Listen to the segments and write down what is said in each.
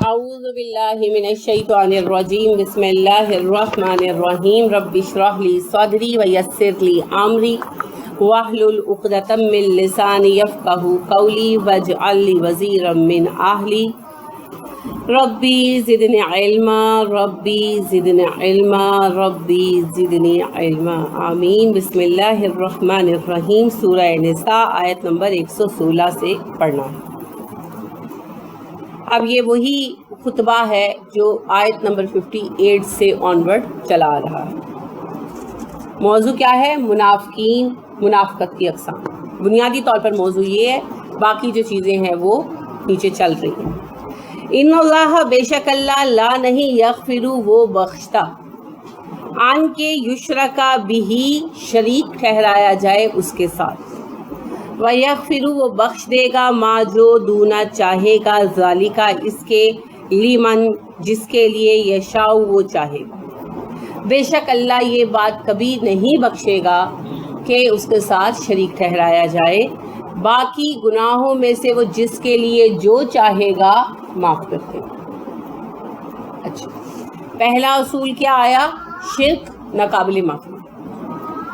اعوذ باللہ من الشیطان الرجیم بسم اللہ الرحمن الرحیم رب اشرح لی صدری ویسر لی امری واحلل عقدۃ من لسانی یفقہوا قولی واجعل لی وزیرا من اہلی ربی زدنی علما ربی زدنی علما ربی زدنی علما آمین۔ بسم اللہ الرحمن الرحیم، سورہ نساء آیت نمبر 116 سے پڑھنا ہے۔ اب یہ وہی خطبہ ہے جو آیت نمبر 58 سے آنورڈ چلا آ رہا ہے۔ موضوع کیا ہے؟ منافقین، منافقت کی اقسام۔ بنیادی طور پر موضوع یہ ہے، باقی جو چیزیں ہیں وہ نیچے چل رہی ہیں۔ ان اللہ، بے شک اللہ، لا نہیں، یغفر وہ بخشتا، ان کے یشرکا بہی، شریک ٹھہرایا جائے اس کے ساتھ، وَيَغْفِرُ وہ بخش دے گا، ما جو دونا چاہے گا، ذالکا اس کے، لیمن جس کے لیے، یشاء وہ چاہے گا۔ بے شک اللہ یہ بات کبھی نہیں بخشے گا کہ اس کے ساتھ شریک ٹھہرایا جائے، باقی گناہوں میں سے وہ جس کے لیے جو چاہے گا معاف کر دے گا۔ اچھا، پہلا اصول کیا آیا؟ شرک ناقابل معافی،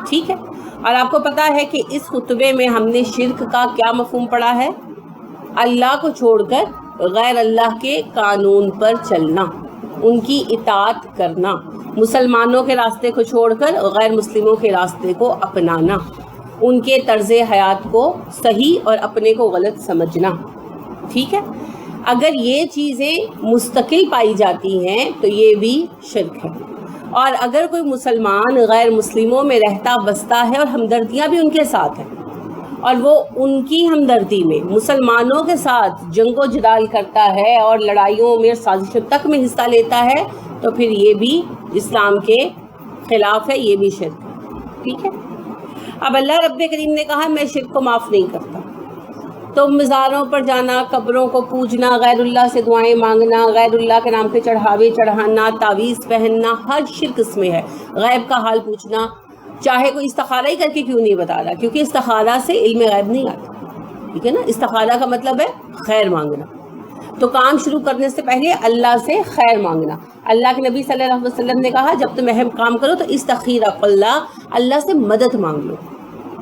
ٹھیک ہے۔ اور آپ کو پتا ہے کہ اس خطبے میں ہم نے شرک کا کیا مفہوم پڑھا ہے؟ اللہ کو چھوڑ کر غیر اللہ کے قانون پر چلنا، ان کی اطاعت کرنا، مسلمانوں کے راستے کو چھوڑ کر غیر مسلموں کے راستے کو اپنانا، ان کے طرز حیات کو صحیح اور اپنے کو غلط سمجھنا، ٹھیک ہے۔ اگر یہ چیزیں مستقل پائی جاتی ہیں تو یہ بھی شرک ہے۔ اور اگر کوئی مسلمان غیر مسلموں میں رہتا بستا ہے اور ہمدردیاں بھی ان کے ساتھ ہیں، اور وہ ان کی ہمدردی میں مسلمانوں کے ساتھ جنگ و جدال کرتا ہے اور لڑائیوں میں، سازشوں تک میں حصہ لیتا ہے، تو پھر یہ بھی اسلام کے خلاف ہے، یہ بھی شرک ہے، ٹھیک ہے۔ اب اللہ رب کریم نے کہا میں شرک کو معاف نہیں کرتا، تو مزاروں پر جانا، قبروں کو پوجنا، غیر اللہ سے دعائیں مانگنا، غیر اللہ کے نام پہ چڑھاوے چڑھانا، تعویذ پہننا، ہر شرک اس میں ہے۔ غیب کا حال پوچھنا، چاہے کوئی استخارہ ہی کر کے کیوں نہیں بتا رہا، کیونکہ استخارہ سے علم غیب نہیں آتا، ٹھیک ہے نا۔ استخارہ کا مطلب ہے خیر مانگنا، تو کام شروع کرنے سے پہلے اللہ سے خیر مانگنا۔ اللہ کے نبی صلی اللہ علیہ وسلم نے کہا جب تم اہم کام کرو تو استخیر اللہ، اللہ سے مدد مانگ لو۔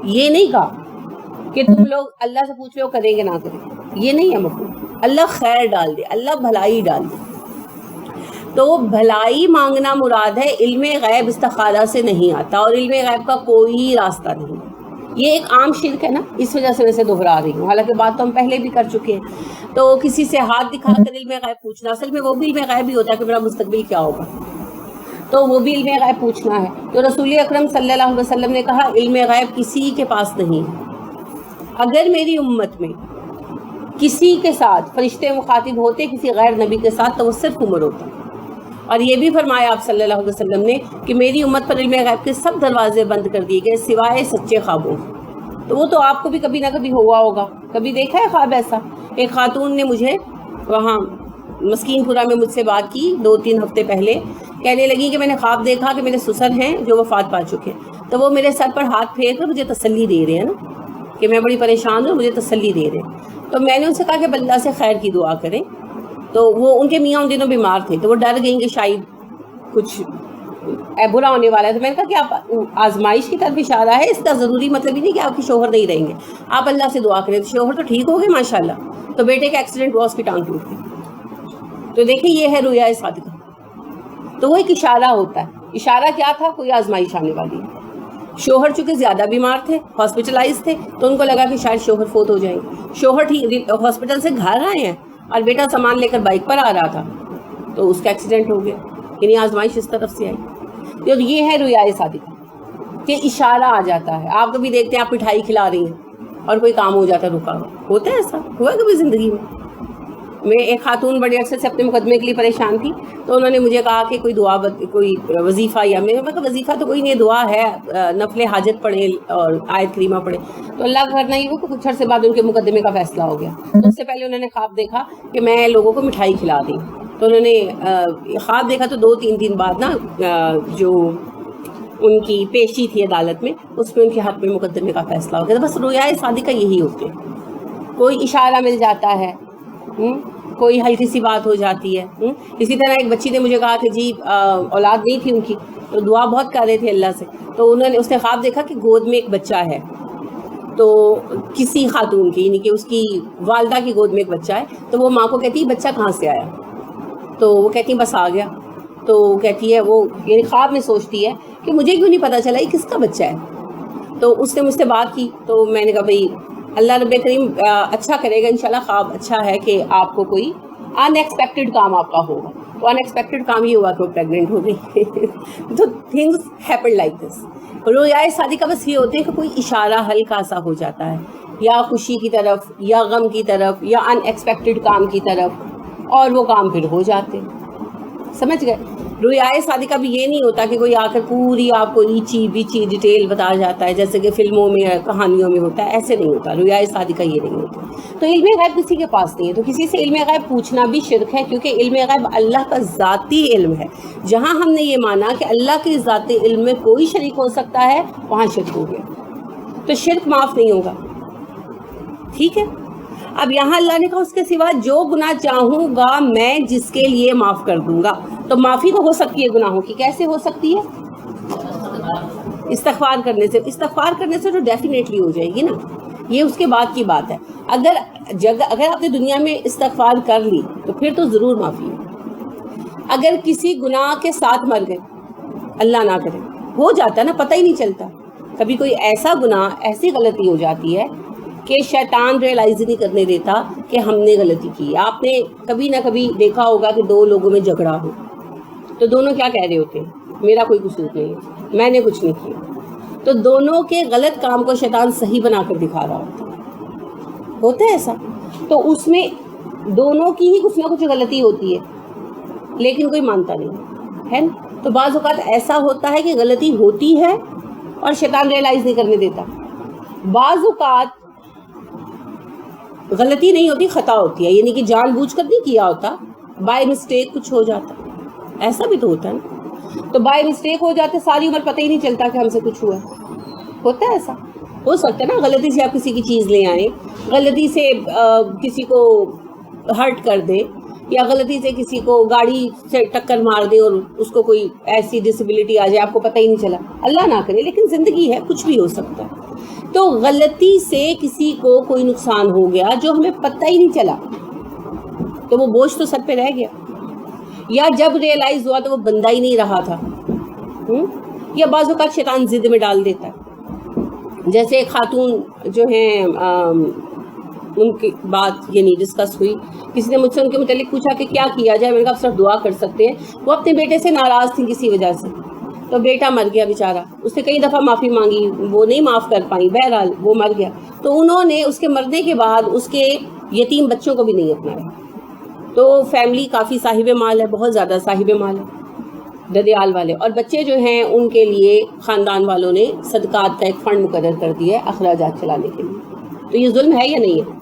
یہ نہیں کہا کہ تم لوگ اللہ سے پوچھ لو کریں گے نہ کریں، یہ نہیں ہے مفہوم۔ اللہ خیر ڈال دے، اللہ بھلائی ڈال دے، تو بھلائی مانگنا مراد ہے۔ علم غیب استخارہ سے نہیں آتا، اور علم غیب کا کوئی راستہ نہیں۔ یہ ایک عام شرک ہے نا، اس وجہ سے میں اسے دہرا رہی ہوں، حالانکہ بات تو ہم پہلے بھی کر چکے ہیں۔ تو کسی سے ہاتھ دکھا کر علم غیب پوچھنا، اصل میں وہ بھی علم غیب ہی ہوتا ہے کہ میرا مستقبل کیا ہوگا، تو وہ بھی علم غیب پوچھنا ہے۔ تو رسول اکرم صلی اللہ علیہ وسلم نے کہا علم غیب کسی کے پاس نہیں ہے۔ اگر میری امت میں کسی کے ساتھ فرشتے مخاطب ہوتے کسی غیر نبی کے ساتھ، تو وہ صرف عمر ہوتا۔ اور یہ بھی فرمایا آپ صلی اللہ علیہ وسلم نے کہ میری امت پر علم غیب کے سب دروازے بند کر دیے گئے سوائے سچے خوابوں۔ تو وہ تو آپ کو بھی کبھی نہ کبھی ہوا ہوگا، کبھی دیکھا ہے خواب ایسا؟ ایک خاتون نے مجھے وہاں مسکین پورہ میں مجھ سے بات کی 2-3 ہفتے پہلے، کہنے لگی کہ میں نے خواب دیکھا کہ میرے سسر ہیں جو وفات پا چکے، تو وہ میرے سر پر ہاتھ پھیر کر مجھے تسلی دے رہے ہیں نا، کہ میں بڑی پریشان ہوں، مجھے تسلی دے رہے ہیں۔ تو میں نے ان سے کہا کہ اللہ سے خیر کی دعا کریں۔ تو وہ ان کے میاں ان دنوں بیمار تھے، تو وہ ڈر گئیں کہ شاید کچھ برا ہونے والا ہے۔ تو میں نے کہا کہ آپ آزمائش کی طرف اشارہ ہے، اس کا ضروری مطلب ہی نہیں کہ آپ کے شوہر نہیں رہیں گے، آپ اللہ سے دعا کریں۔ تو شوہر تو ٹھیک ہو گئے ماشاءاللہ، تو بیٹے کا ایکسیڈنٹ ہوا، اس کی ٹانگ ٹوٹ گئی۔ تو دیکھیں یہ ہے رؤیا صادقہ۔ تو وہ ایک اشارہ ہوتا ہے۔ اشارہ کیا تھا؟ کوئی آزمائش آنے والی ہے۔ شوہر چونکہ زیادہ بیمار تھے، ہاسپٹلائز تھے، تو ان کو لگا کہ شاید شوہر فوت ہو جائیں گے۔ شوہر ہاسپٹل سے گھر آئے ہیں اور بیٹا سامان لے کر بائک پر آ رہا تھا، تو اس کا ایکسیڈنٹ ہو گیا، یعنی آزمائش اس طرف سے آئی۔ تو یہ ہے رؤیا صادقہ کہ اشارہ آ جاتا ہے۔ آپ کبھی دیکھتے ہیں آپ مٹھائی کھلا رہی ہیں اور کوئی کام ہو جاتا ہے رکا ہوا، ہوتا ہے ایسا؟ ہوا کبھی زندگی میں؟ میں ایک خاتون بڑے عرصے سے اپنے مقدمے کے لیے پریشان تھی، تو انہوں نے مجھے کہا کہ کوئی دعا کوئی وظیفہ، یا میں کہا وظیفہ تو کوئی نہیں، دعا ہے، نفل حاجت پڑھیں اور آیت کریمہ پڑھیں۔ تو اللہ کا کرنا یہ ہوا کہ کچھ عرصے بعد ان کے مقدمے کا فیصلہ ہو گیا۔ تو اس سے پہلے انہوں نے خواب دیکھا کہ میں لوگوں کو مٹھائی کھلا دی، تو انہوں نے خواب دیکھا، تو 2-3 دن بعد نا جو ان کی پیشی تھی عدالت میں، اس میں ان کے حق میں مقدمے کا فیصلہ ہو گیا۔ تو بس رؤیا صادقہ یہی ہوتے ہیں، کوئی اشارہ مل جاتا ہے، کوئی ہلکی سی بات ہو جاتی ہے. اسی طرح ایک بچی نے مجھے کہا کہ جی اولاد نہیں تھی ان کی، تو دعا بہت کر رہے تھے اللہ سے، تو اس نے خواب دیکھا کہ گود میں ایک بچہ ہے، تو کسی خاتون کی، یعنی کہ اس کی والدہ کی گود میں ایک بچہ ہے. تو وہ ماں کو کہتی ہے بچہ کہاں سے آیا؟ تو وہ کہتی ہے بس آ گیا. تو کہتی ہے وہ یعنی خواب میں سوچتی ہے کہ مجھے کیوں نہیں پتہ چلا یہ کس کا بچہ ہے. تو اس نے مجھ سے بات کی، تو میں نے کہا بھائی اللہ رب کریم اچھا کرے گا انشاءاللہ، خواب اچھا ہے کہ آپ کو کوئی ان ایکسپیکٹڈ کام آپ کا ہوگا. تو ان ایکسپیکٹڈ کام یہ ہوا کہ وہ پریگننٹ ہو گئی. تو تھنگس ہیپن لائک دس. رویائے صادقہ بس یہ ہوتے ہیں کہ کوئی اشارہ ہلکا سا ہو جاتا ہے، یا خوشی کی طرف یا غم کی طرف یا ان ایکسپیکٹڈ کام کی طرف، اور وہ کام پھر ہو جاتے. سمجھ گئے؟ رویائے صادقہ بھی یہ نہیں ہوتا کہ کوئی آ کر پوری آپ کو ایچی بیچی ڈیٹیل بتا جاتا ہے جیسے کہ فلموں میں کہانیوں میں ہوتا ہے. ایسے نہیں ہوتا، رویائے صادقہ یہ نہیں ہوتا. تو علم غیب کسی کے پاس نہیں ہے، تو کسی سے علم غیب پوچھنا بھی شرک ہے، کیونکہ علم غیب اللہ کا ذاتی علم ہے. جہاں ہم نے یہ مانا کہ اللہ کے ذاتی علم میں کوئی شریک ہو سکتا ہے، وہاں شرک ہو گیا. تو شرک معاف نہیں ہوگا. ٹھیک ہے؟ اب یہاں اللہ نے کہا اس کے سوا جو گناہ چاہوں گا میں جس کے لیے معاف کر دوں گا. تو معافی تو ہو سکتی ہے گناہوں کی. کیسے ہو سکتی ہے؟ استغفار کرنے سے. استغفار کرنے سے تو ڈیفینیٹلی ہو جائے گی نا، یہ اس کے بعد کی بات ہے. اگر آپ نے دنیا میں استغفار کر لی تو پھر تو ضرور معافی ہے. اگر کسی گناہ کے ساتھ مر گئے، اللہ نہ کرے، ہو جاتا ہے نا، پتہ ہی نہیں چلتا. کبھی کوئی ایسا گناہ، ایسی غلطی ہو جاتی ہے کہ شیطان ریئلائز نہیں کرنے دیتا کہ ہم نے غلطی کی. آپ نے کبھی نہ کبھی دیکھا ہوگا کہ دو لوگوں میں جھگڑا ہو تو دونوں کیا کہہ رہے ہوتے ہیں؟ میرا کوئی قصور نہیں ہے، میں نے کچھ نہیں کیا. تو دونوں کے غلط کام کو شیطان صحیح بنا کر دکھا رہا ہوتا ہے ایسا. تو اس میں دونوں کی ہی کچھ نہ کچھ غلطی ہوتی ہے، لیکن کوئی مانتا نہیں ہے نا. تو بعض اوقات ایسا ہوتا ہے کہ غلطی ہوتی ہے اور شیطان ریئلائز نہیں کرنے دیتا. بعض اوقات غلطی نہیں ہوتی، خطا ہوتی ہے، یعنی کہ جان بوجھ کر نہیں کیا ہوتا، بائی مسٹیک کچھ ہو جاتا. ایسا بھی تو ہوتا ہے نا. تو بائی مسٹیک ہو جاتے، ساری عمر پتہ ہی نہیں چلتا کہ ہم سے کچھ ہوا. ہوتا ہے ایسا، ہو سکتا ہے نا. غلطی سے آپ کسی کی چیز لے آئیں، غلطی سے کسی کو ہرٹ کر دیں، یا غلطی سے کسی کو گاڑی سے ٹکر مار دیں اور اس کو کوئی ایسی ڈسیبلٹی آ جائے، آپ کو پتہ ہی نہیں چلا. اللہ نہ کرے، لیکن زندگی ہے، کچھ بھی ہو سکتا ہے. تو غلطی سے کسی کو کوئی نقصان ہو گیا جو ہمیں پتہ ہی نہیں چلا، تو وہ بوجھ تو سر پہ رہ گیا. یا جب ریئلائز ہوا تو وہ بندہ ہی نہیں رہا تھا. یا بعض اوقات شیطان ضد میں ڈال دیتا ہے. جیسے ایک خاتون جو ہیں ان کی بات یعنی ڈسکس ہوئی، کسی نے مجھ سے ان کے متعلق پوچھا کہ کیا کیا جائے. میں نے کہا آپ صرف دعا کر سکتے ہیں. وہ اپنے بیٹے سے ناراض تھیں کسی وجہ سے، تو بیٹا مر گیا بیچارہ. اس نے کئی دفعہ معافی مانگی، وہ نہیں معاف کر پائیں، بہرحال وہ مر گیا. تو انہوں نے اس کے مرنے کے بعد اس کے یتیم بچوں کو بھی نہیں اپنایا. تو فیملی کافی صاحب مال ہے، بہت زیادہ صاحب مال ہے، ددیال والے. اور بچے جو ہیں ان کے لیے خاندان والوں نے صدقات کا ایک فنڈ مقرر کر دیا ہے اخراجات چلانے کے لیے. تو یہ ظلم ہے یا نہیں ہے؟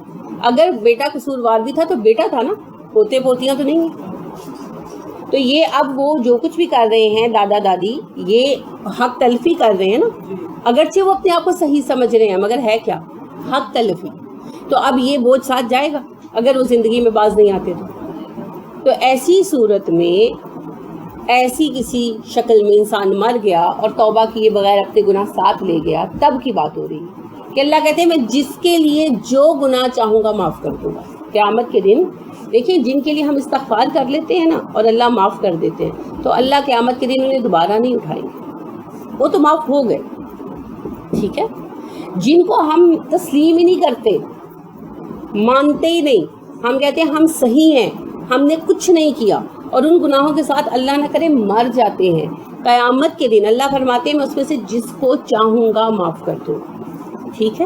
اگر بیٹا قصوروار بھی تھا تو بیٹا تھا نا، پوتے پوتیاں تو نہیں ہیں. تو یہ اب وہ جو کچھ بھی کر رہے ہیں دادا دادی، یہ حق تلفی کر رہے ہیں نا. اگرچہ وہ اپنے آپ کو صحیح سمجھ رہے ہیں، مگر ہے کیا؟ حق تلفی. تو اب یہ بوجھ ساتھ جائے گا اگر وہ زندگی میں باز نہیں آتے. تو ایسی صورت میں ایسی کسی شکل میں انسان مر گیا اور توبہ کیے بغیر اپنے گناہ ساتھ لے گیا، تب کی بات ہو رہی ہے کہ اللہ کہتے ہیں میں جس کے لیے جو گناہ چاہوں گا معاف کر دوں گا. قیامت کے دن دیکھیں، جن کے لیے ہم استغفار کر لیتے ہیں نا اور اللہ معاف کر دیتے ہیں، تو اللہ قیامت کے دن انہیں دوبارہ نہیں اٹھائیں گے، وہ تو معاف ہو گئے. ٹھیک ہے؟ جن کو ہم تسلیم ہی نہیں کرتے، مانتے ہی نہیں، ہم کہتے ہیں ہم صحیح ہیں، ہم نے کچھ نہیں کیا، اور ان گناہوں کے ساتھ اللہ نہ کرے مر جاتے ہیں، قیامت کے دن اللہ فرماتے ہیں میں اس میں سے جس کو چاہوں گا معاف کر دوں. ٹھیک ہے؟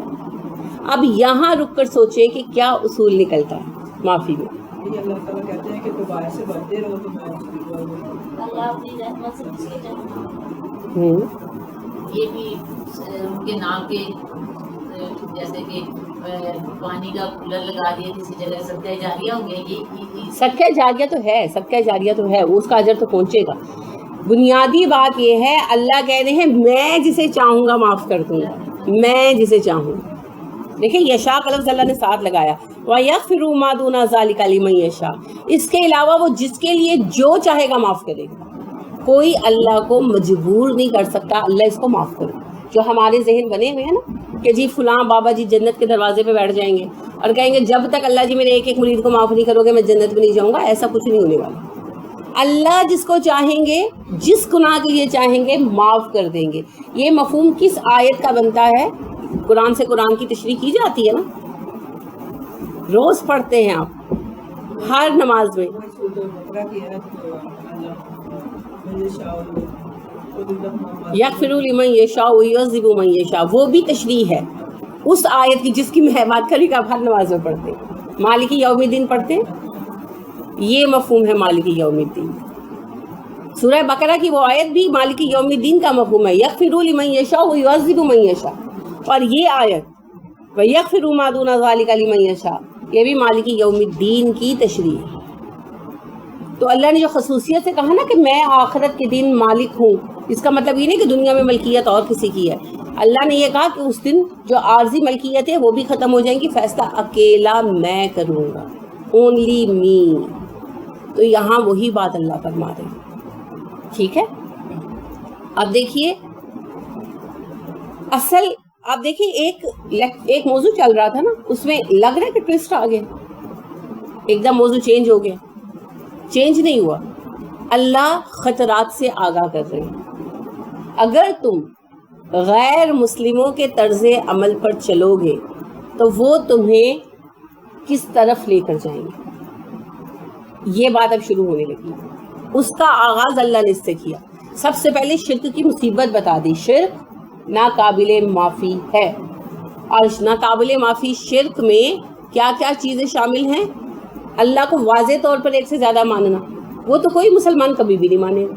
اب یہاں رک کر سوچیں کہ کیا اصول نکلتا ہے معافی میں. اللہ تعالیٰ کہتے ہیں کہ دوبارہ سے بڑھتے رہو تو میں اللہ اپنی رحمت سے اس کے جانا. یہ بھی ان کے نام کے جیسے کہ پانی کا کولر لگا دیا کسی جگہ، صدقہ جاریہ ہو گیا. یہ صدقہ جاریہ تو ہے، صدقہ جاریہ تو ہے، اس کا اجر تو پہنچے گا. بنیادی بات یہ ہے اللہ کہہ رہے ہیں میں جسے چاہوں گا معاف کر دوں گا، میں جسے چاہوں. دیکھیں یشاء کا لفظ اللہ نے ساتھ لگایا، وَيَغْفِرُ مَا دُونَ ذَلِكَ لِمَن يَشَاءُ، اس کے علاوہ وہ جس کے لیے جو چاہے گا معاف کرے گا. کوئی اللہ کو مجبور نہیں کر سکتا اللہ اس کو معاف کرے. جو ہمارے ذہن بنے ہوئے ہیں نا کہ جی فلاں بابا جی جنت کے دروازے پہ بیٹھ جائیں گے اور کہیں گے جب تک اللہ جی میرے ایک ایک مرید کو معاف نہیں کرو گے میں جنت میں نہیں جاؤں گا، ایسا کچھ نہیں ہونے والا. اللہ جس کو چاہیں گے، جس گناہ کے لیے چاہیں گے معاف کر دیں گے. یہ مفہوم کس آیت کا بنتا ہے؟ قرآن سے قرآن کی تشریح کی جاتی ہے نا، روز پڑھتے ہیں آپ ہر نماز میں. یغفر لمن یشاء ویعذب من یشاء، وہ بھی تشریح ہے اس آیت کی جس کی میں بات کری کہ آپ ہر نماز میں پڑھتے ہیں. مالک یوم الدین پڑھتے ہیں، یہ مفہوم ہے مالک یوم الدین. سورہ بقرہ کی وہ آیت بھی مالک یوم الدین کا مفہوم ہے، یغفر لمن یشاء ویعذب من یشاء. اور یہ آیت وَيَغْفِرُ مَا دُونَ ذَلِكَ لِمَن يَشَاءُ یہ بھی مالک یوم الدین کی تشریح ہے. تو اللہ نے جو خصوصیت سے کہا نا کہ میں آخرت کے دن مالک ہوں، اس کا مطلب یہ نہیں کہ دنیا میں ملکیت اور کسی کی ہے. اللہ نے یہ کہا کہ اس دن جو عارضی ملکیت ہے وہ بھی ختم ہو جائیں گی، فیصلہ اکیلا میں کروں گا، اونلی می. تو یہاں وہی بات اللہ فرما رہے ہیں. ٹھیک ہے، اب دیکھیے اصل آپ دیکھیے ایک موضوع چل رہا تھا نا، اس میں لگ رہا ہے کہ ٹویسٹ آ گیا، ایک دم موضوع چینج ہو گیا. چینج نہیں ہوا، اللہ خطرات سے آگاہ کر رہے ہیں. اگر تم غیر مسلموں کے طرز عمل پر چلو گے تو وہ تمہیں کس طرف لے کر جائیں گے. یہ بات اب شروع ہونے لگی. اس کا آغاز اللہ نے اس سے کیا. سب سے پہلے شرک کی مصیبت بتا دی. شرک ناقابل معافی ہے، اور ناقابل معافی شرک میں کیا کیا چیزیں شامل ہیں؟ اللہ کو واضح طور پر ایک سے زیادہ ماننا، وہ تو کوئی مسلمان کبھی بھی نہیں مانے گا.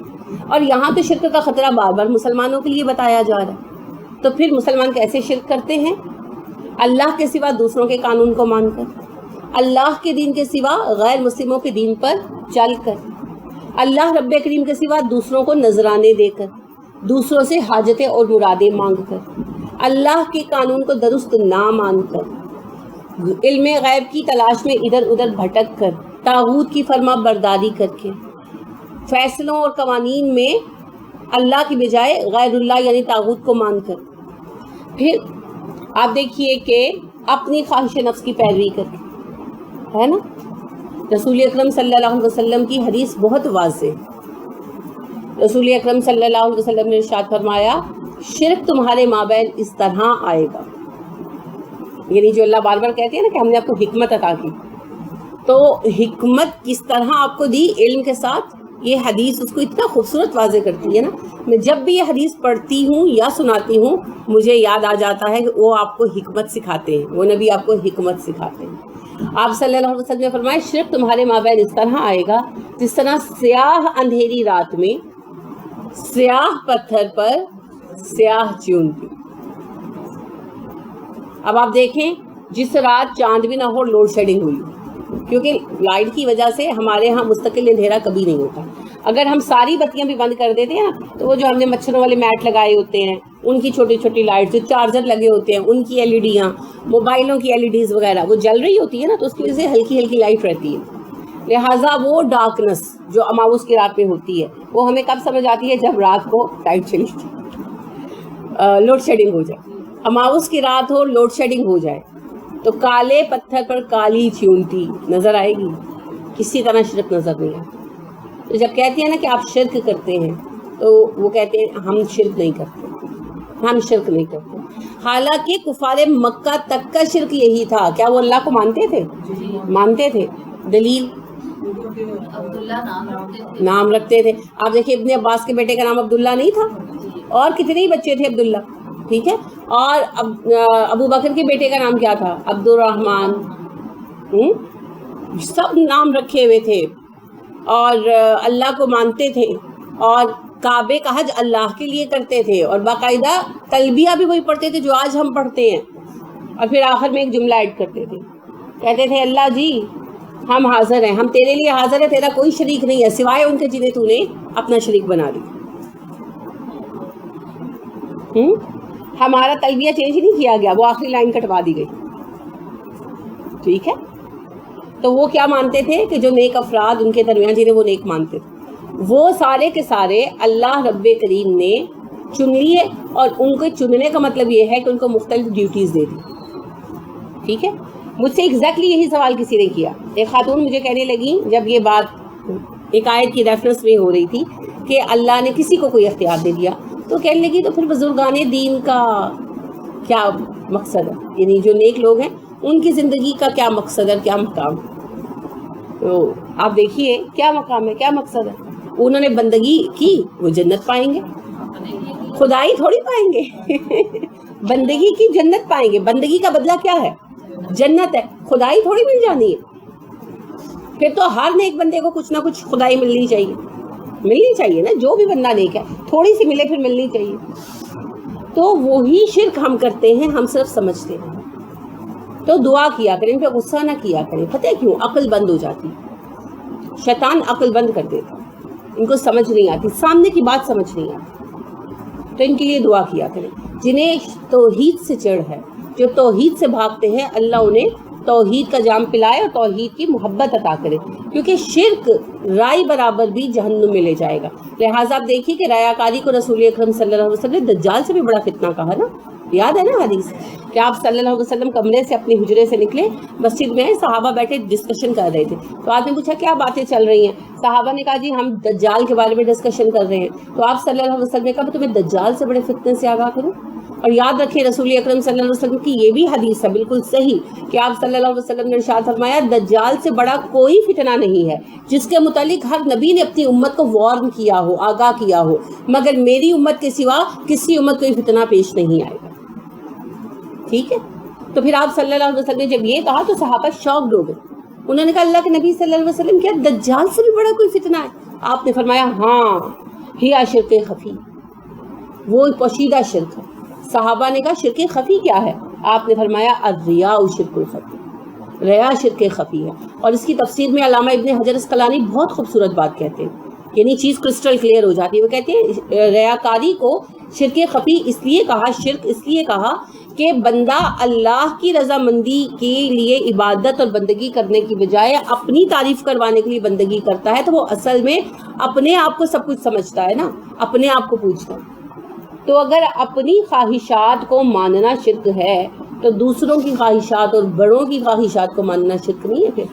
اور یہاں تو شرک کا خطرہ بار بار مسلمانوں کے لیے بتایا جا رہا ہے. تو پھر مسلمان کیسے شرک کرتے ہیں؟ اللہ کے سوا دوسروں کے قانون کو مان کر، اللہ کے دین کے سوا غیر مسلموں کے دین پر چل کر، اللہ رب کریم کے سوا دوسروں کو نذرانے دے کر، دوسروں سے حاجتیں اور مرادیں مانگ کر، اللہ کے قانون کو درست نہ مان کر، علم غیب کی تلاش میں ادھر ادھر بھٹک کر، طاغوت کی فرما برداری کر کے، فیصلوں اور قوانین میں اللہ کی بجائے غیر اللہ یعنی طاغوت کو مان کر. پھر آپ دیکھیے کہ اپنی خواہش نفس کی پیروی کر کے، ہے نا. رسول اکرم صلی اللہ علیہ وسلم کی حدیث بہت واضح. رسول اکرم صلی اللہ علیہ وسلم نے ارشاد فرمایا شرک تمہارے مابین اس طرح آئے گا، یعنی جو اللہ بار بار کہتے ہیں نا کہ ہم نے آپ کو حکمت عطا کی، تو حکمت کس طرح آپ کو دی؟ علم کے ساتھ. یہ حدیث اس کو اتنا خوبصورت واضح کرتی ہے نا. میں جب بھی یہ حدیث پڑھتی ہوں یا سناتی ہوں مجھے یاد آ جاتا ہے کہ وہ آپ کو حکمت سکھاتے ہیں، وہ نبی آپ کو حکمت سکھاتے ہیں. آپ صلی اللہ علیہ وسلم نے فرمایا شرک تمہارے مابین اس طرح آئے گا جس طرح سیاہ اندھیری رات میں سیاہ پتھر پر سیاہ چونٹی. اب آپ دیکھیں جس رات چاند بھی نہ ہو لوڈ شیڈنگ ہوئی، کیونکہ لائٹ کی وجہ سے ہمارے ہاں مستقل اندھیرا کبھی نہیں ہوتا. اگر ہم ساری بتیاں بھی بند کر دیتے ہیں نا تو وہ جو ہم نے مچھروں والے میٹ لگائے ہوتے ہیں ان کی چھوٹی چھوٹی لائٹ، جو چارجر لگے ہوتے ہیں ان کی LEDیاں، موبائلوں کی LEDs وغیرہ وہ جل رہی ہوتی ہے نا، تو اس کی وجہ سے ہلکی ہلکی لائٹ رہتی ہے. لہٰذا وہ ڈارکنس جو اماوس کی رات میں ہوتی ہے وہ ہمیں کب سمجھ آتی ہے؟ جب رات کو لائٹ چلی جائے، لوڈ شیڈنگ ہو جائے. اماوس کی رات ہو، لوڈ شیڈنگ ہو جائے تو کالے پتھر پر کالی چونٹی نظر آئے گی، کسی طرح شرک نظر نہیں آتی. تو جب کہتے ہیں نا کہ آپ شرک کرتے ہیں تو وہ کہتے ہیں ہم شرک نہیں کرتے، ہم شرک نہیں کرتے. حالانکہ کفار مکہ تک کا شرک یہی تھا. کیا وہ اللہ کو مانتے تھے؟ مانتے تھے. دلیل نام رکھتے تھے. آپ دیکھیں ابن عباس کے بیٹے کا نام عبداللہ نہیں تھا، اور کتنے ہی بچے تھے عبداللہ، ٹھیک ہے. اور ابو بکر کے بیٹے کا نام کیا تھا؟ عبد الرحمن. سب نام رکھے ہوئے تھے اور اللہ کو مانتے تھے اور کعبے کا حج اللہ کے لیے کرتے تھے اور باقاعدہ تلبیہ بھی وہی پڑھتے تھے جو آج ہم پڑھتے ہیں. اور پھر آخر میں ایک جملہ ایڈ کرتے تھے، کہتے تھے اللہ جی ہم حاضر ہیں، ہم تیرے لیے حاضر ہیں، تیرا کوئی شریک نہیں ہے سوائے ان کے جنہیں تو نے اپنا شریک بنا دی. ہمارا تلبیہ چینج نہیں کیا گیا، وہ آخری لائن کٹوا دی گئی. ٹھیک ہے. تو وہ کیا مانتے تھے کہ جو نیک افراد ان کے درمیان جنہیں وہ نیک مانتے تھے وہ سارے کے سارے اللہ رب کریم نے چن لیے, اور ان کو چننے کا مطلب یہ ہے کہ ان کو مختلف ڈیوٹیز دے دی. ٹھیک ہے. مجھ سے ایگزیکٹلی یہی سوال کسی نے کیا. ایک خاتون مجھے کہنے لگی جب یہ بات ایک آیت کی ریفرنس میں ہو رہی تھی کہ اللہ نے کسی کو کوئی اختیار دے دیا, تو کہنے لگی تو پھر بزرگان دین کا کیا مقصد ہے, یعنی جو نیک لوگ ہیں ان کی زندگی کا کیا مقصد ہے, کیا مقام. تو آپ دیکھیے کیا مقام ہے, کیا مقصد ہے. انہوں نے بندگی کی, وہ جنت پائیں گے, خدائی تھوڑی پائیں گے. بندگی کی جنت پائیں گے. بندگی کا بدلہ کیا ہے؟ جنت ہے. خدائی تھوڑی مل جانی ہے. پھر تو ہر نیک بندے کو کچھ نہ کچھ خدائی ملنی چاہیے نا. جو بھی بندہ نیک ہے تھوڑی سی ملے پھر ملنی چاہیے. تو وہی شرک ہم کرتے ہیں, ہم صرف سمجھتے ہیں. تو دعا کیا کریں, پہ غصہ نہ کیا کریں. پتہ ہے کیوں؟ عقل بند ہو جاتی, شیطان عقل بند کر دیتا, ان کو سمجھ نہیں آتی, سامنے کی بات سمجھ نہیں آتی. تو ان کے لیے دعا کیا کریں. جنہیں توحید سے چڑھ ہے, جو توحید سے بھاگتے ہیں, اللہ انہیں توحید کا جام پلائے اور توحید کی محبت عطا کرے, کیونکہ شرک رائی برابر بھی جہنم میں لے جائے گا. لہٰذا آپ دیکھیے کہ ریا کاری کو رسول اکرم صلی اللہ علیہ وسلم نے دجال سے بھی بڑا فتنہ کہا نا. یاد ہے نا حدیث کہ آپ صلی اللہ علیہ وسلم کمرے سے اپنی حجرے سے نکلے, مسجد میں صحابہ بیٹھے ڈسکشن کر رہے تھے. تو آپ نے پوچھا کیا باتیں چل رہی ہیں؟ صحابہ نے کہا جی ہم دجال کے بارے میں ڈسکشن کر رہے ہیں. تو آپ صلی اللہ علیہ وسلم نے کہا تمہیں دجال سے بڑے فتنے سے آگاہ کروں. اور یاد رکھیں رسول اکرم صلی اللہ علیہ وسلم کی یہ بھی حدیث ہے بالکل صحیح کہ آپ صلی اللہ علیہ وسلم نے ارشاد فرمایا دجال سے بڑا کوئی فتنہ نہیں ہے جس کے متعلق ہر نبی نے اپنی امت کو وارن کیا ہو, آگاہ کیا ہو, مگر میری امت کے سوا کسی امت کو یہ فتنہ پیش نہیں آئے گا. ٹھیک ہے. تو پھر آپ صلی اللہ علیہ وسلم نے جب یہ کہا تو صحابہ شاکڈ ہو گئے. انہوں نے کہا اللہ کے نبی صلی اللہ علیہ وسلم کیا دجال سے بھی بڑا کوئی فتنہ ہے؟ آپ نے فرمایا ہاں ہی شرک خفی, وہ پوشیدہ شرک ہے. صحابہ نے کہا شرک خفی کیا ہے؟ آپ نے فرمایا الریا شرک الخفی, ریا شرک خفی ہے. اور اس کی تفسیر میں علامہ ابن حجر اسقلانی بہت خوبصورت بات کہتے ہیں, یعنی چیز کرسٹل کلیئر ہو جاتی ہے. وہ کہتے ہیں ریاکاری کو شرک خفی اس لیے کہا, شرک اس لیے کہا کہ بندہ اللہ کی رضامندی کے لیے عبادت اور بندگی کرنے کی بجائے اپنی تعریف کروانے کے لیے بندگی کرتا ہے, تو وہ اصل میں اپنے آپ کو سب کچھ سمجھتا ہے نا, اپنے آپ کو پوچھتا ہے. تو اگر اپنی خواہشات کو ماننا شرک ہے تو دوسروں کی خواہشات اور بڑوں کی خواہشات کو ماننا شرک نہیں ہے پھر.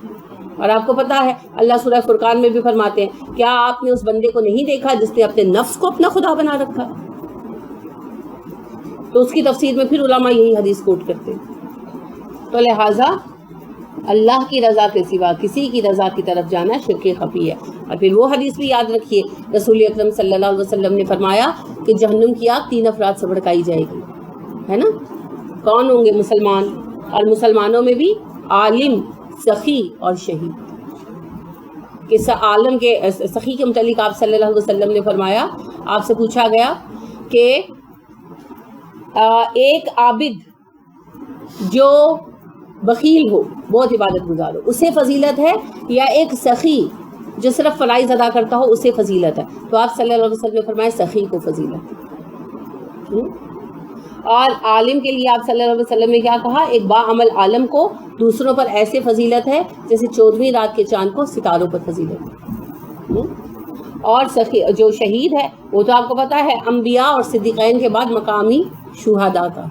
اور آپ کو پتا ہے اللہ سورہ فرقان میں بھی فرماتے ہیں کیا آپ نے اس بندے کو نہیں دیکھا جس نے اپنے نفس کو اپنا خدا بنا رکھا؟ تو اس کی تفسیر میں پھر علماء یہی حدیث کوٹ کرتے ہیں. تو لہٰذا اللہ کی رضا کے سوا کسی کی رضا کی طرف جانا شرک خفی ہے. اور پھر وہ حدیث بھی یاد رکھیے رسول اکرم صلی اللہ علیہ وسلم نے فرمایا کہ جہنم کی آگ 3 افراد سے بھڑکائی جائے گی, ہے نا. کون ہوں گے؟ مسلمان, اور مسلمانوں میں بھی عالم, سخی اور شہید. کہ عالم کے سخی کے متعلق آپ صلی اللہ علیہ وسلم نے فرمایا, آپ سے پوچھا گیا کہ ایک عابد جو بخیل ہو, بہت عبادت گزار ہو, اسے فضیلت ہے, یا ایک سخی جو صرف فرائض ادا کرتا ہو اسے فضیلت ہے؟ تو آپ صلی اللہ علیہ وسلم نے فرمایا سخی کو فضیلت ہے. اور عالم کے لیے آپ صلی اللہ علیہ وسلم نے کیا کہا؟ ایک باعمل عالم کو دوسروں پر ایسے فضیلت ہے جیسے 14ویں رات کے چاند کو ستاروں پر فضیلت ہے. اور سخی جو شہید ہے وہ تو آپ کو پتا ہے انبیاء اور صدیقین کے بعد مقامی شہداء کا.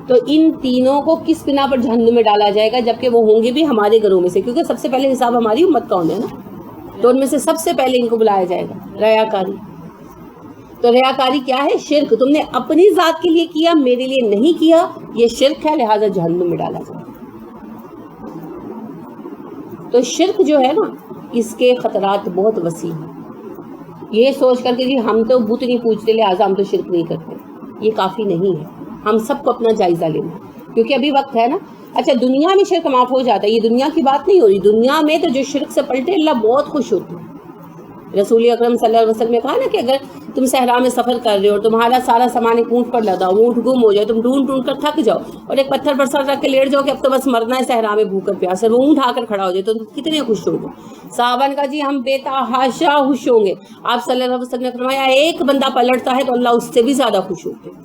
تو ان تینوں کو کس بنا پر جہنم میں ڈالا جائے گا جبکہ وہ ہوں گے بھی ہمارے گھروں میں سے, کیونکہ سب سے پہلے حساب ہماری امت کا ہونا ہے نا. تو ان میں سے سب سے پہلے ان کو بلایا جائے گا ریاکاری. تو ریاکاری کیا ہے؟ شرک. تم نے اپنی ذات کے لیے کیا, میرے لیے نہیں کیا, یہ شرک ہے, لہذا جہنم میں ڈالا جائے. تو شرک جو ہے نا اس کے خطرات بہت وسیع ہیں. یہ سوچ کر کے جی ہم تو بت نہیں پوجتے لہٰذا ہم تو شرک نہیں کرتے, یہ کافی نہیں ہے. ہم سب کو اپنا جائزہ لینا, کیونکہ ابھی وقت ہے نا. اچھا دنیا میں شرک معاف ہو جاتا ہے, یہ دنیا کی بات نہیں ہو رہی. دنیا میں تو جو شرک سے پلٹے اللہ بہت خوش ہوتے ہیں. رسول اکرم صلی اللہ علیہ وسلم نے کہا نا کہ اگر تم صحرا میں سفر کر رہے ہو اور تمہارا سارا سامان ایک اونٹ پر لدا, اونٹ گم ہو جائے, تم ڈھونڈ ڈھونڈ کر تھک جاؤ اور ایک پتھر پر سر رکھ کے لیٹ جاؤ کہ اب تو بس مرنا ہے صحرا میں بھوک کر پیاس سے, وہ اونٹ آ کر کھڑا ہو جائے تو کتنے خوش ہو گے. صحابہ نے کہا جی ہم بے تحاشا خوش ہوں گے. آپ صلی اللہ علیہ وسلم نے فرمایا ایک بندہ پلٹتا ہے تو اللہ اس سے بھی زیادہ خوش ہوتے ہیں.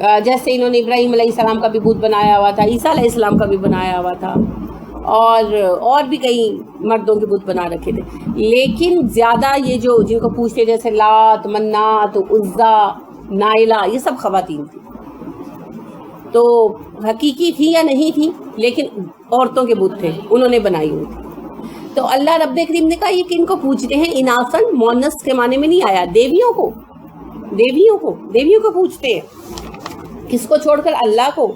جیسے انہوں نے ابراہیم علیہ السلام کا بھی بت بنایا ہوا تھا, عیسیٰ علیہ السلام کا بھی بنایا ہوا تھا, اور بھی کئی مردوں کے بت بنا رکھے تھے. لیکن زیادہ یہ جو جن کو پوچھتے جیسے لات, منات, عزا, نائلہ, یہ سب خواتین تھیں. تو حقیقی تھی یا نہیں تھی, لیکن عورتوں کے بت تھے, انہوں نے بنائی ہوئی تھی. تو اللہ رب کریم نے کہا یہ کہ ان کو پوچھتے ہیں, اناسن مونس کے معنی میں نہیں آیا, دیویوں کو پوچھتے ہیں. کس کو چھوڑ کر؟ اللہ کو.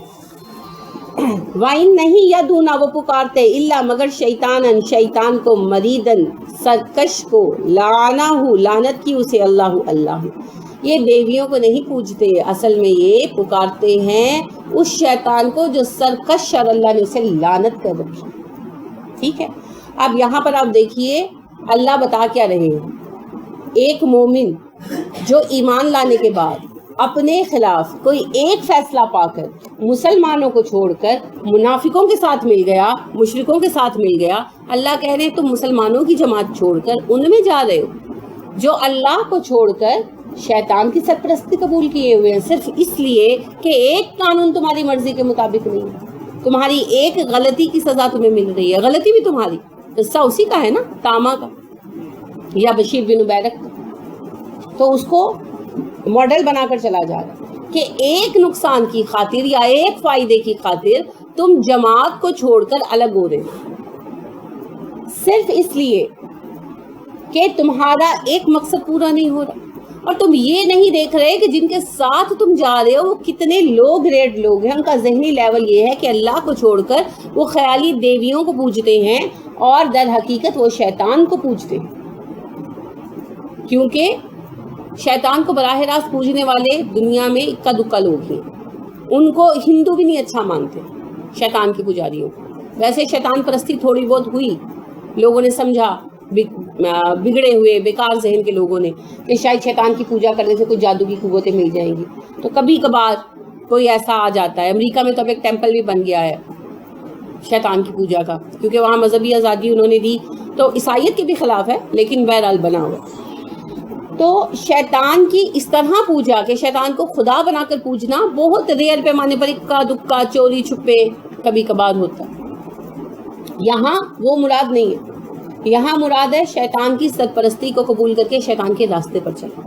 وائن نہیں یا دونا, وہ پکارتے اللہ مگر شیطان کو, مریدن سرکش کو, لعنہ لعنت کی اسے اللہ. یہ دیویوں کو نہیں پوچھتے, اصل میں یہ پکارتے ہیں اس شیطان کو جو سرکش اور اللہ نے اسے لعنت کر رکھی. ٹھیک ہے, اب یہاں پر آپ دیکھیے اللہ بتا کیا رہے ہیں. ایک مومن جو ایمان لانے کے بعد اپنے خلاف کوئی ایک فیصلہ پا کر مسلمانوں کو چھوڑ کر منافقوں کے ساتھ مل گیا, مشرکوں کے ساتھ مل گیا, اللہ کہہ رہے ہیں تم مسلمانوں کی جماعت چھوڑ کر ان میں جا رہے ہو جو اللہ کو چھوڑ کر شیطان کی سرپرستی قبول کیے ہوئے ہیں, صرف اس لیے کہ ایک قانون تمہاری مرضی کے مطابق نہیں ہے, تمہاری ایک غلطی کی سزا تمہیں مل رہی ہے. غلطی بھی تمہاری, قصہ اسی کا ہے نا, تاما کا یا بشیر بن بیرک کا. تو اس کو ماڈل بنا کر چلا جا رہا ہے کہ ایک نقصان کی خاطر یا ایک فائدے کی خاطر تم جماعت کو چھوڑ کر الگ ہو رہے ہو, صرف اس لیے کہ تمہارا ایک مقصد پورا نہیں ہو رہا, اور تم یہ نہیں دیکھ رہے کہ جن کے ساتھ تم جا رہے ہو وہ کتنے لو گریڈ لوگ ہیں. ان کا ذہنی لیول یہ ہے کہ اللہ کو چھوڑ کر وہ خیالی دیویوں کو پوجتے ہیں, اور در حقیقت وہ شیطان کو پوجتے ہیں. کیونکہ شیطان کو براہ راست پوجنے والے دنیا میں اکا دکا لوگ ہیں. ان کو ہندو بھی نہیں اچھا مانتے شیطان کی پجاریوں کو. ویسے شیطان پرستی تھوڑی بہت ہوئی, لوگوں نے سمجھا, بگڑے ہوئے بیکار ذہن کے لوگوں نے, کہ شاید شیطان کی پوجا کرنے سے کچھ جادو کی قوتیں مل جائیں گی. تو کبھی کبھار کوئی ایسا آ جاتا ہے. امریکہ میں تو اب ایک ٹیمپل بھی بن گیا ہے شیطان کی پوجا کا, کیونکہ وہاں مذہبی آزادی انہوں نے دی, تو عیسائیت کے بھی خلاف ہے لیکن بہرحال بنا ہوا. تو شیطان کی اس طرح پوجا کہ شیطان کو خدا بنا کر پوجنا بہت ریئر پیمانے پر اکا دکا چوری چھپے کبھی کبھار ہوتا ہے. یہاں وہ مراد نہیں ہے, یہاں مراد ہے شیطان کی سرپرستی کو قبول کر کے شیطان کے راستے پر چلنا.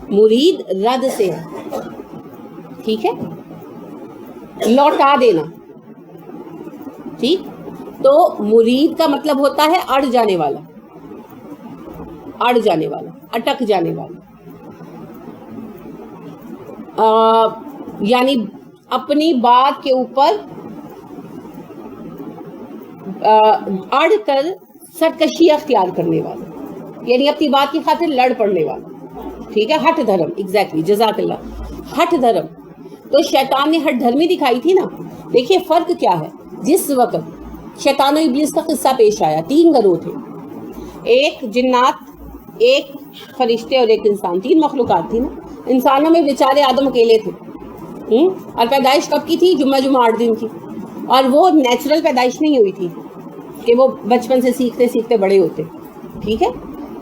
مرید رد سے ہے, ٹھیک ہے, لوٹا دینا. ٹھیک, تو مرید کا مطلب ہوتا ہے اڑ جانے والا, اٹک جانے والا, یعنی اپنی بات کے اوپر اڑ کر سرکشی اختیار کرنے والا, یعنی اپنی بات کی خاطر لڑ پڑنے والا. ٹھیک ہے, ہٹ دھرم, ایگزیکٹلی, جزاک اللہ, ہٹ دھرم. تو شیطان نے ہٹ دھرمی دکھائی تھی نا. دیکھیے فرق کیا ہے. جس وقت شیطان و ابلیس کا قصہ پیش آیا, 3 گروہ تھے, ایک جنات, ایک فرشتے اور ایک انسان, 3 مخلوقات تھی نا. انسانوں میں بیچارے آدم اکیلے تھے, اور پیدائش کب کی تھی؟ جمعہ 8 دن کی, اور وہ نیچرل پیدائش نہیں ہوئی تھی کہ وہ بچپن سے سیکھتے سیکھتے بڑے ہوتے. ٹھیک ہے,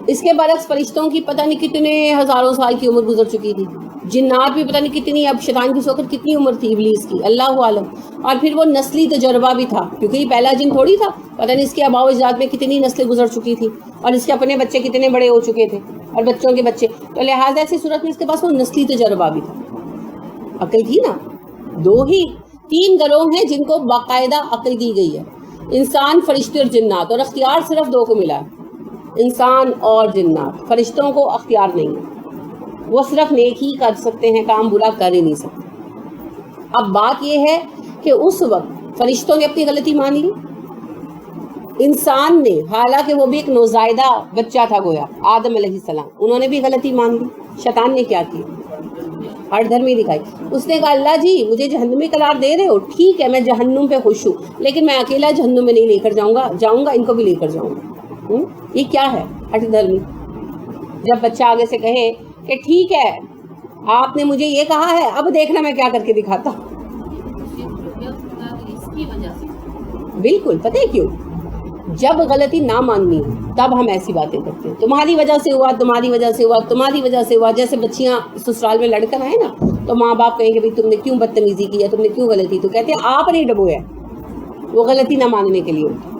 اس کے برعکس فرشتوں کی پتہ نہیں کتنے ہزاروں سال کی عمر گزر چکی تھی, جنات بھی پتہ نہیں کتنی, اب شیطان کی سوکر کتنی عمر تھی ابلیس کی, اللہ عالم. اور پھر وہ نسلی تجربہ بھی تھا, کیونکہ یہ پہلا جن تھوڑی تھا, پتہ نہیں اس کے آباء و اجداد میں کتنی نسلیں گزر چکی تھی, اور اس کے اپنے بچے کتنے بڑے ہو چکے تھے, اور بچوں کے بچے. تو لہٰذا ایسی صورت میں اس کے پاس وہ نسلی تجربہ بھی تھا, عقل تھی نا. 3 گروہ ہیں جن کو باقاعدہ عقل دی گئی ہے, انسان, فرشتے اور جنات, اور اختیار صرف 2 کو ملا ہے, انسان اور جنات. فرشتوں کو اختیار نہیں ہے, وہ صرف نیک ہی کر سکتے ہیں, کام برا کر ہی نہیں سکتے. اب بات یہ ہے کہ اس وقت فرشتوں نے اپنی غلطی مان لی, انسان نے, حالانکہ وہ بھی ایک نوزائیدہ بچہ تھا گویا, آدم علیہ السلام, انہوں نے بھی غلطی مان لی. شیطان نے کیا کیا؟ ہٹ دھرمی دکھائی. اس نے کہا اللہ جی مجھے جہنمی قرار دے رہے ہو, ٹھیک ہے میں جہنم پہ خوش ہوں, لیکن میں اکیلا جہنم میں نہیں لے کر جاؤں گا, ان کو بھی لے کر جاؤں گا. یہ کیا ہے ہٹ دھرمی؟ جب بچہ آگے سے کہے کہ ٹھیک ہے آپ نے مجھے یہ کہا ہے, اب دیکھنا میں کیا کر کے دکھاتا ہوں. بالکل, پتہ ہے کیوں؟ جب غلطی نہ ماننی ہو تب ہم ایسی باتیں کرتے ہیں, تمہاری وجہ سے ہوا, تمہاری وجہ سے ہوا, تمہاری وجہ سے ہوا. جیسے بچیاں سسرال میں لڑ کر آئے نا, تو ماں باپ کہیں کہ بھائی تم نے کیوں بدتمیزی کی ہے, تم نے کیوں غلطی, تو کہتے ہیں آپ نے ڈبویا, وہ غلطی نہ ماننے کے لیے ہوتا ہے.